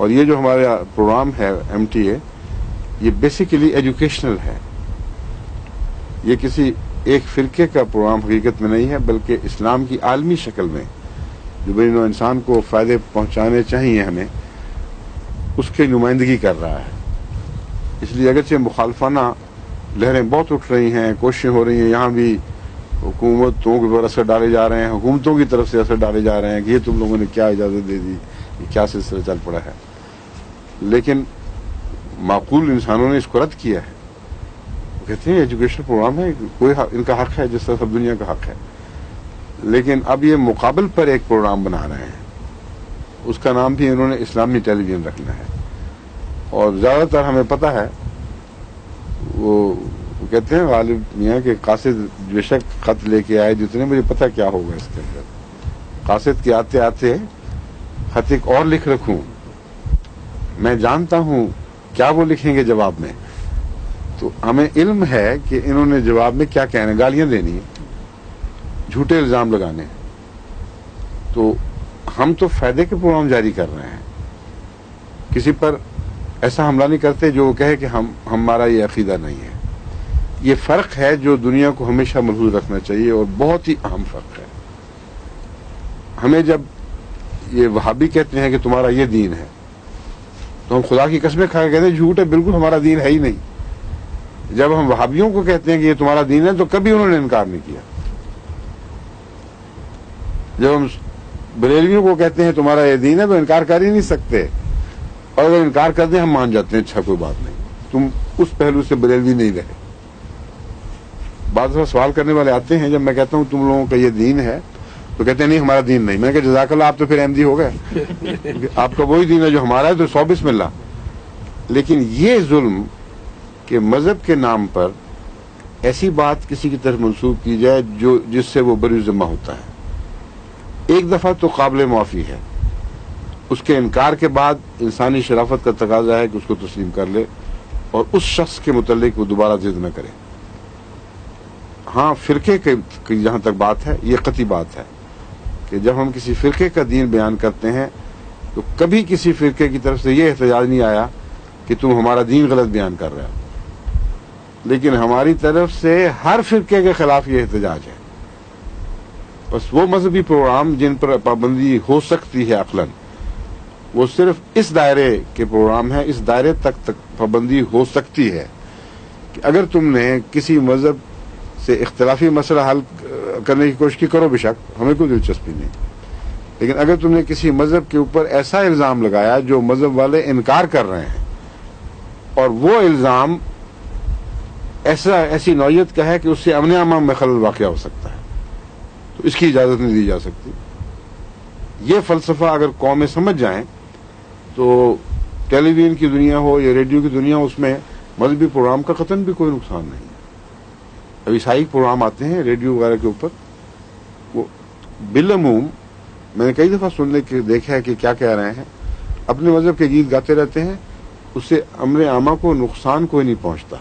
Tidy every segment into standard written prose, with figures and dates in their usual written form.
اور یہ جو ہمارا پروگرام ہے MTA، یہ بیسیکلی ایجوکیشنل ہے. یہ کسی ایک فرقے کا پروگرام حقیقت میں نہیں ہے، بلکہ اسلام کی عالمی شکل میں جو بین انسان کو فائدے پہنچانے چاہیے ہمیں، اس کی نمائندگی کر رہا ہے. اس لیے اگرچہ مخالفانہ لہریں بہت اٹھ رہی ہیں، کوششیں ہو رہی ہیں، یہاں بھی حکومتوں کے اوپر اثر ڈالے جا رہے ہیں، حکومتوں کی طرف سے اثر ڈالے جا رہے ہیں کہ یہ تم لوگوں نے کیا اجازت دے دی، یہ کیا سلسلہ چل پڑا ہے. لیکن معقول انسانوں نے اس کو رد کیا ہے. وہ کہتے ہیں ایجوکیشن پروگرام ہے، کوئی ان کا حق ہے جس طرح سب دنیا کا حق ہے. لیکن اب یہ مقابل پر ایک پروگرام بنا رہے ہیں، اس کا نام بھی انہوں نے اسلامی ٹیلی ویژن رکھنا ہے. اور زیادہ تر ہمیں پتہ ہے، وہ کہتے ہیں غالب میاں کہ قاصد بے شک خط لے کے آئے جتنے، مجھے پتہ کیا ہوگا اس کے اندر. قاصد کے آتے آتے خط ایک اور لکھ رکھوں، میں جانتا ہوں کیا وہ لکھیں گے جواب میں. تو ہمیں علم ہے کہ انہوں نے جواب میں کیا کہنا، گالیاں دینی ہیں، جھوٹے الزام لگانے. تو ہم تو فائدے کے پروگرام جاری کر رہے ہیں، کسی پر ایسا حملہ نہیں کرتے جو وہ کہے کہ ہمارا یہ عقیدہ نہیں ہے. یہ فرق ہے جو دنیا کو ہمیشہ ملحوظ رکھنا چاہیے، اور بہت ہی اہم فرق ہے. ہمیں جب یہ وہابی کہتے ہیں کہ تمہارا یہ دین ہے، تو ہم خدا کی قسمیں کھا کے کہتے ہیں جھوٹ ہے، بالکل ہمارا دین ہے ہی نہیں. جب ہم وہابیوں کو کہتے ہیں کہ یہ تمہارا دین ہے تو کبھی انہوں نے انکار نہیں کیا. جب ہم بریلویوں کو کہتے ہیں تمہارا یہ دین ہے تو انکار کر ہی نہیں سکتے، اور اگر انکار کر دیں ہم مان جاتے ہیں، اچھا کوئی بات نہیں، تم اس پہلو سے بریلوی نہیں رہے. بعض دفعہ سوال کرنے والے آتے ہیں، جب میں کہتا ہوں تم لوگوں کا یہ دین ہے تو کہتے ہیں نہیں ہمارا دین نہیں. میں نے کہا جزاک اللہ، آپ تو پھر احمدی ہو گئے، آپ کا وہی دین ہے جو ہمارا ہے، تو 100 بسم اللہ. لیکن یہ ظلم کہ مذہب کے نام پر ایسی بات کسی کی طرف منسوب کی جائے جس سے وہ بری ذمہ ہوتا ہے، ایک دفعہ تو قابل معافی ہے. اس کے انکار کے بعد انسانی شرافت کا تقاضا ہے کہ اس کو تسلیم کر لے اور اس شخص کے متعلق وہ دوبارہ ضد نہ کرے. ہاں، فرقے کی جہاں تک بات ہے، یہ قطعی بات ہے کہ جب ہم کسی فرقے کا دین بیان کرتے ہیں تو کبھی کسی فرقے کی طرف سے یہ احتجاج نہیں آیا کہ تم ہمارا دین غلط بیان کر رہے ہو. لیکن ہماری طرف سے ہر فرقے کے خلاف یہ احتجاج ہے. بس وہ مذہبی پروگرام جن پر پابندی ہو سکتی ہے عقلاً، وہ صرف اس دائرے کے پروگرام ہیں. اس دائرے تک پابندی ہو سکتی ہے کہ اگر تم نے کسی مذہب سے اختلافی مسئلہ حل کرنے کی کوشش کی، کرو بے شک، ہمیں کوئی دلچسپی نہیں. لیکن اگر تم نے کسی مذہب کے اوپر ایسا الزام لگایا جو مذہب والے انکار کر رہے ہیں، اور وہ الزام ایسی نوعیت کا ہے کہ اس سے امن عامہ میں خلل واقع ہو سکتا ہے، تو اس کی اجازت نہیں دی جا سکتی. یہ فلسفہ اگر قومیں سمجھ جائیں تو ٹیلی ویژن کی دنیا ہو یا ریڈیو کی دنیا ہو، اس میں مذہبی پروگرام کا قطعاً بھی کوئی نقصان نہیں ہے. اب عیسائی پروگرام آتے ہیں ریڈیو وغیرہ کے اوپر، وہ بالعموم میں نے کئی دفعہ سننے کے دیکھا ہے کہ کیا کہہ رہے ہیں، اپنے مذہب کے گیت گاتے رہتے ہیں، اس سے امن عامہ کو نقصان کوئی نہیں پہنچتا.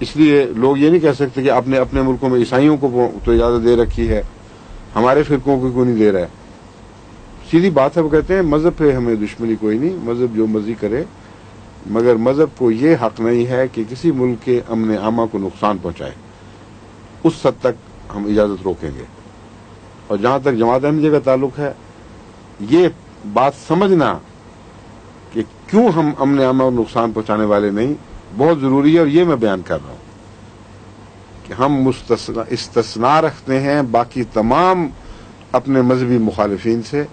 اس لیے لوگ یہ نہیں کہہ سکتے کہ آپ نے اپنے ملکوں میں عیسائیوں کو تو اجازت دے رکھی ہے، ہمارے فرقوں کو کوئی نہیں دے رہا ہے. سیدھی بات ہے، وہ کہتے ہیں مذہب پہ ہمیں دشمنی کوئی نہیں، مذہب جو مرضی کرے، مگر مذہب کو یہ حق نہیں ہے کہ کسی ملک کے امن عامہ کو نقصان پہنچائے. اس حد تک ہم اجازت روکیں گے. اور جہاں تک جماعت احمدیہ کا تعلق ہے، یہ بات سمجھنا کہ کیوں ہم امن عامہ کو نقصان پہنچانے والے نہیں، بہت ضروری ہے. اور یہ میں بیان کر رہا ہوں کہ ہم استثناء رکھتے ہیں باقی تمام اپنے مذہبی مخالفین سے.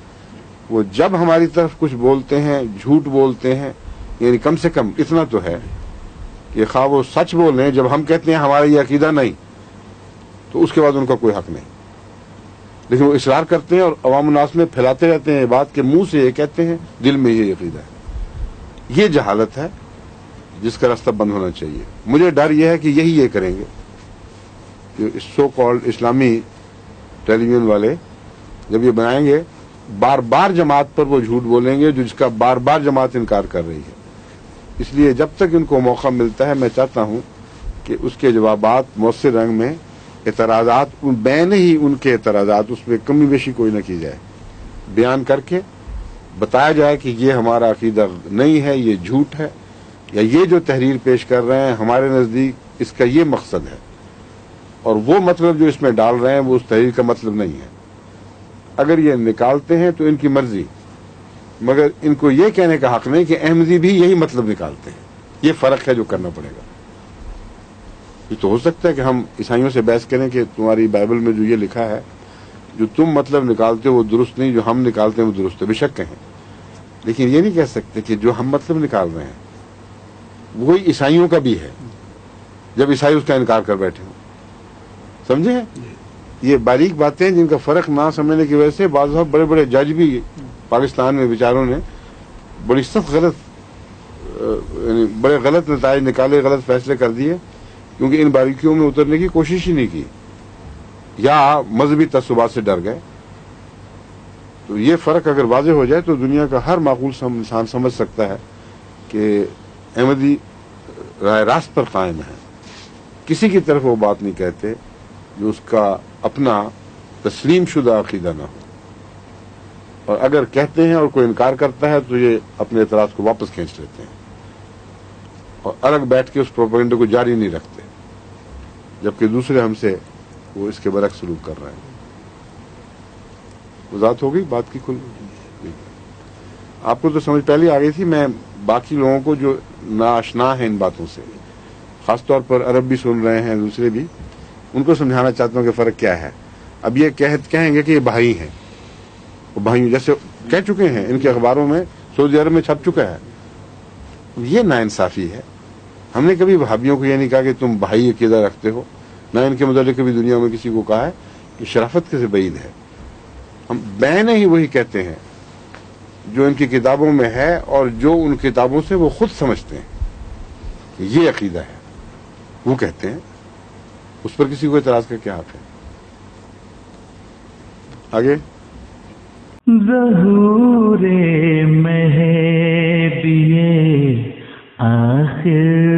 وہ جب ہماری طرف کچھ بولتے ہیں، جھوٹ بولتے ہیں، یعنی کم سے کم اتنا تو ہے کہ خواہ وہ سچ بول رہے ہیں، جب ہم کہتے ہیں ہمارا یہ عقیدہ نہیں، تو اس کے بعد ان کا کوئی حق نہیں. لیکن وہ اصرار کرتے ہیں اور عوام الناس میں پھیلاتے رہتے ہیں بات کے منہ سے یہ کہتے ہیں، دل میں یہ عقیدہ ہے. یہ جہالت ہے جس کا راستہ بند ہونا چاہیے. مجھے ڈر یہ ہے کہ یہی یہ کریں گے کہ سو کالڈ اسلامی ٹیلی ویژن والے جب یہ بنائیں گے، بار بار جماعت پر وہ جھوٹ بولیں گے جس کا بار بار جماعت انکار کر رہی ہے. اس لیے جب تک ان کو موقع ملتا ہے، میں چاہتا ہوں کہ اس کے جوابات مؤثر رنگ میں، اعتراضات بین ہی ان کے اعتراضات، اس میں کمی بیشی کوئی نہ کی جائے، بیان کر کے بتایا جائے کہ یہ ہمارا عقیدہ نہیں ہے، یہ جھوٹ ہے، یا یہ جو تحریر پیش کر رہے ہیں ہمارے نزدیک اس کا یہ مقصد ہے، اور وہ مطلب جو اس میں ڈال رہے ہیں وہ اس تحریر کا مطلب نہیں ہے. اگر یہ نکالتے ہیں تو ان کی مرضی، مگر ان کو یہ کہنے کا حق نہیں کہ احمدی بھی یہی مطلب نکالتے ہیں. یہ فرق ہے جو کرنا پڑے گا. یہ تو ہو سکتا ہے کہ ہم عیسائیوں سے بحث کریں کہ تمہاری بائبل میں جو یہ لکھا ہے، جو تم مطلب نکالتے ہو وہ درست نہیں، جو ہم نکالتے ہیں وہ درست ہے. بے شک کہیں، لیکن یہ نہیں کہہ سکتے کہ جو ہم مطلب نکال رہے ہیں وہی عیسائیوں کا بھی ہے، جب عیسائی اس کا انکار کر بیٹھے ہوں. سمجھے؟ یہ باریک باتیں جن کا فرق نہ سمجھنے کی وجہ سے بعض وقت بڑے بڑے جج بھی پاکستان میں بیچاروں نے بڑی سخت یعنی بڑے غلط نتائج نکالے، غلط فیصلے کر دیے، کیونکہ ان باریکیوں میں اترنے کی کوشش ہی نہیں کی، یا مذہبی تعصبات سے ڈر گئے. تو یہ فرق اگر واضح ہو جائے تو دنیا کا ہر معقول انسان سمجھ سکتا ہے کہ احمدی رائے راست پر قائم ہے. کسی کی طرف وہ بات نہیں کہتے جو اس کا اپنا تسلیم شدہ عقیدہ نہ ہو، اور اگر کہتے ہیں اور کوئی انکار کرتا ہے تو یہ اپنے اعتراض کو واپس کھینچ لیتے ہیں اور الگ بیٹھ کے اس پروپیگنڈے کو جاری نہیں رکھتے، جبکہ دوسرے ہم سے وہ اس کے برعکس سلوک کر رہے ہیں. وضاحت ہو گئی بات کی کل؟ آپ کو تو سمجھ پہلے آ گئی تھی. میں باقی لوگوں کو جو ناآشنا ہیں ان باتوں سے، خاص طور پر عرب بھی سن رہے ہیں دوسرے بھی، ان کو سمجھانا چاہتا ہوں کہ فرق کیا ہے. اب یہ کہیں گے کہ یہ بھائی ہیں، وہ بھائی جیسے کہہ چکے ہیں، ان کے اخباروں میں سعودی عرب میں چھپ چکا ہے. یہ ناانصافی ہے. ہم نے کبھی وہابیوں کو یہ نہیں کہا کہ تم بھائی عقیدہ رکھتے ہو، نہ ان کے متعلق کبھی دنیا میں کسی کو کہا ہے کہ شرافت کیسے بعید ہے. ہم بین ہی وہی کہتے ہیں جو ان کی کتابوں میں ہے اور جو ان کتابوں سے وہ خود سمجھتے ہیں کہ یہ عقیدہ ہے، وہ کہتے ہیں. اس پر کسی کو اعتراض کا کیا حق ہے؟ آگے ظہور مہدی آخر